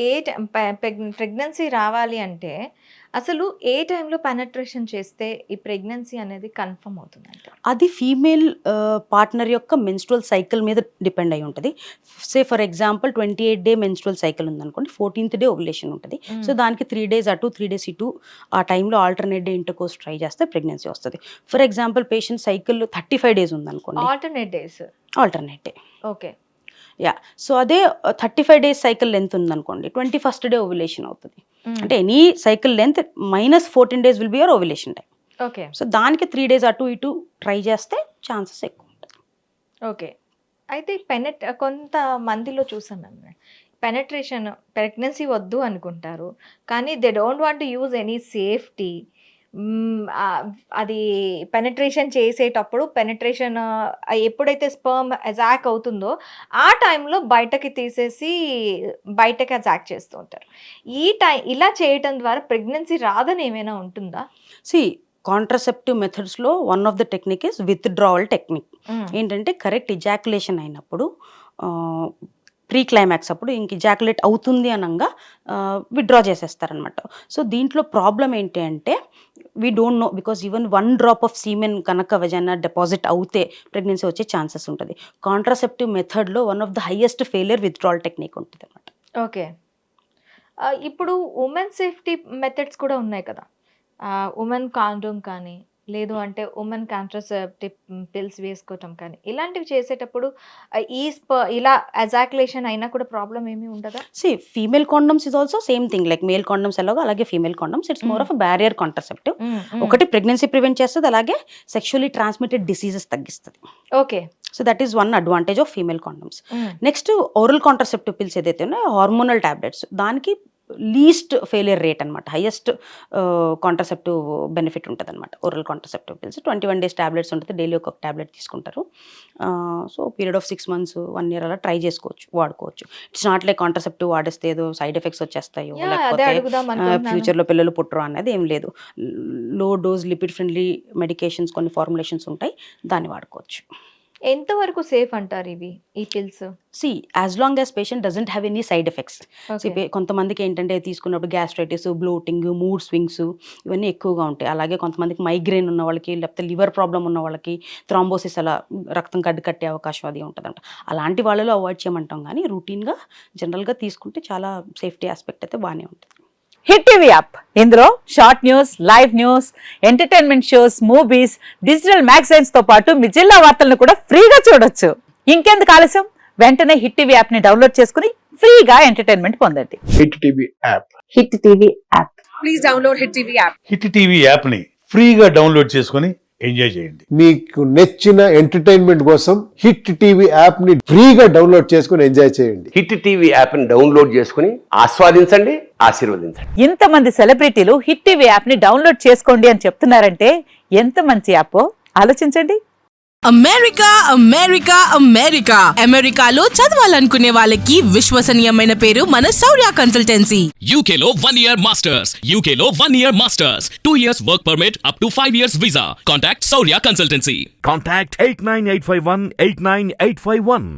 ఏ pregnancy రావాలి అంటే అసలు ఏ టైంలో పెనట్రేషన్ చేస్తే ఈ ప్రెగ్నెన్సీ అనేది కన్ఫర్మ్ అవుతుందంట? అది ఫీమేల్ పార్ట్నర్ యొక్క మెన్స్ట్రువల్ సైకిల్ మీద డిపెండ్ అయి ఉంటుంది. Say for example 28 day menstrual cycle ఉందనుకోండి, 14th డే ఓవ్యులేషన్ ఉంటుంది. సో దానికి 3 days అటు 3 days ఇటు ఆ టైంలో ఆల్టర్నేట్ డే ఇంటర్కోర్స్ ట్రై చేస్తే ప్రెగ్నెన్సీ వస్తుంది. For example patient cycle 35 days ఉందనుకోండి, alternate days. Alternate day. Okay. Yeah, so అదే 35 days సైకిల్ లెంత్ ఉందనుకోండి, 21st డే ఓవ్యులేషన్ అవుతుంది. అంటే any cycle length -14 days will be your ovulation time. Okay. So దానికి 3 days అటు ఇటు try చేస్తే chances ఎక్కువ ఉంటాయి. ఓకే. అయితే కొంత మందిలో చూసాను పెనట్రేషన్ ప్రెగ్నెన్సీ వద్దు అనుకుంటారు, కానీ they don't want to use any safety. అది పెనట్రేషన్ చేసేటప్పుడు ఎప్పుడైతే స్పర్మ్ అజాక్ అవుతుందో ఆ టైంలో బయటకి తీసేసి బయటకి అజాక్ చేస్తూ ఉంటారు. ఇలా చేయటం ద్వారా ప్రెగ్నెన్సీ రాదని ఏమైనా ఉంటుందా? కాంట్రాసెప్టివ్ మెథడ్స్లో one of the technique is withdrawal technique. ఏంటంటే కరెక్ట్ ఇజాక్యులేషన్ అయినప్పుడు ప్రీ క్లైమాక్స్ అప్పుడు ఇంక ఇజాక్యులేట్ అవుతుంది అనగా విత్డ్రా చేసేస్తారనమాట. సో దీంట్లో ప్రాబ్లం ఏంటి అంటే we don't know, because even 1 drop of semen కనుక వెజైనా డిపాజిట్ అవుతే ప్రెగ్నెన్సీ వచ్చే ఛాన్సెస్ ఉంటుంది. కాంట్రాసెప్టివ్ మెథడ్లో one of the highest failure withdrawal technique ఉంటుంది అనమాట. ఓకే. ఇప్పుడు ఉమెన్ సేఫ్టీ మెథడ్స్ కూడా ఉన్నాయి కదా, ఉమెన్ కాండోమ్ కానీ లేదు అంటే ఉమెన్ కాంట్రాసెప్టివ్ పిల్స్ వేసుకోవటం కానీ ఇలాంటివి చేసేటప్పుడు ఇలా అజాక్యులేషన్ అయినా కూడా ప్రాబ్లం ఏమీ ఉండదా? Female condoms is also same thing, like male condoms ఎలాగో అలాగే female condoms it's more of a barrier contraceptive. ఒకటి ప్రెగ్నెన్సీ ప్రివెంట్ చేస్తుంది, అలాగే సెక్షువల్లీ ట్రాన్స్మిటెడ్ డిసీజెస్ తగ్గిస్తుంది. Okay. So that is one advantage of female condoms. Next oral contraceptive pills ఏదైతే ఉన్నాయో hormonal tablets, దానికి least failure rate అనమాట, highest contraceptive benefit ఉంటుంది అనమాట oral contraceptive pills. 21 days tablets ఉంటుంది, డైలీ ఒక టాబ్లెట్ తీసుకుంటారు. So period of 6 months 1 year అలా ట్రై చేసుకోవచ్చు, వాడుకోవచ్చు. ఇట్స్ నాట్ లైక్ కాంట్రాసెప్టివ్ వాడేస్తే ఏదో సైడ్ ఎఫెక్ట్స్ వచ్చేస్తాయో లేకపోతే ఫ్యూచర్లో పిల్లలు పుట్టరు అనేది ఏం లేదు. Low dose lipid friendly medications కొన్ని ఫార్ములేషన్స్ ఉంటాయి, దాన్ని వాడుకోవచ్చు. ఎంతవరకు సేఫ్ అంటారు ఈ pills? As long as patient doesn't have any side effects. కొంతమందికి ఏంటంటే తీసుకున్నప్పుడు గ్యాస్ట్రైటిస్, బ్లోటింగ్, మూడ్ స్వింగ్స్ ఇవన్నీ ఎక్కువగా ఉంటాయి. అలాగే కొంతమందికి మైగ్రేన్ ఉన్న వాళ్ళకి, లేకపోతే లివర్ ప్రాబ్లం ఉన్న వాళ్ళకి, థ్రాంబోసిస్ అలా రక్తం కట్టే అవకాశం అది ఉంటుందంట. అలాంటి వాళ్ళలో అవాయిడ్ చేయమంటాం, కానీ రూటీన్గా జనరల్గా తీసుకుంటే చాలా సేఫ్టీ ఆస్పెక్ట్ అయితే బాగానే ఉంటుంది. హిట్ టీవీ యాప్, ఇందులో short news, live news, entertainment shows, movies, digital magazines తో పాటు మీ జిల్లా వార్తలను కూడా ఫ్రీగా చూడొచ్చు. ఇంకెందుకు ఆలస్యం, వెంటనే హిట్ టీవీ యాప్ ని డౌన్లోడ్ చేసుకుని ఫ్రీగా ఎంటర్టైన్మెంట్ పొందండి. Hit TV app. Hit TV app. Please download hit TV app. Hit TV app ని ఫ్రీగా డౌన్లోడ్ చేసుకుని ఎంజాయ్ చేయండి. మీకు నచ్చిన ఎంటర్టైన్మెంట్ కోసం హిట్ టీవీ యాప్ ని ఫ్రీగా డౌన్లోడ్ చేసుకుని ఎంజాయ్ చేయండి. హిట్ టీవీ యాప్ ని డౌన్లోడ్ చేసుకుని ఆస్వాదించండి, ఆశీర్వదించండి. ఇంతమంది సెలబ్రిటీలు హిట్ టీవీ యాప్ ని డౌన్లోడ్ చేసుకోండి అని చెప్తున్నారంటే ఎంత మంచి యాప్ ఆలోచించండి. అమెరికా అమెరికా అమెరికా అమెరికాలో చదవాలనుకునే వాళ్ళకి విశ్వసనీయమైన పేరు మన శౌర్య కన్సల్టెన్సీ. UK లో 1 year masters, UK లో 1 year masters, 2 years work permit up to 5 years visa. Contact Saurya Consultancy. Contact 89851 89851.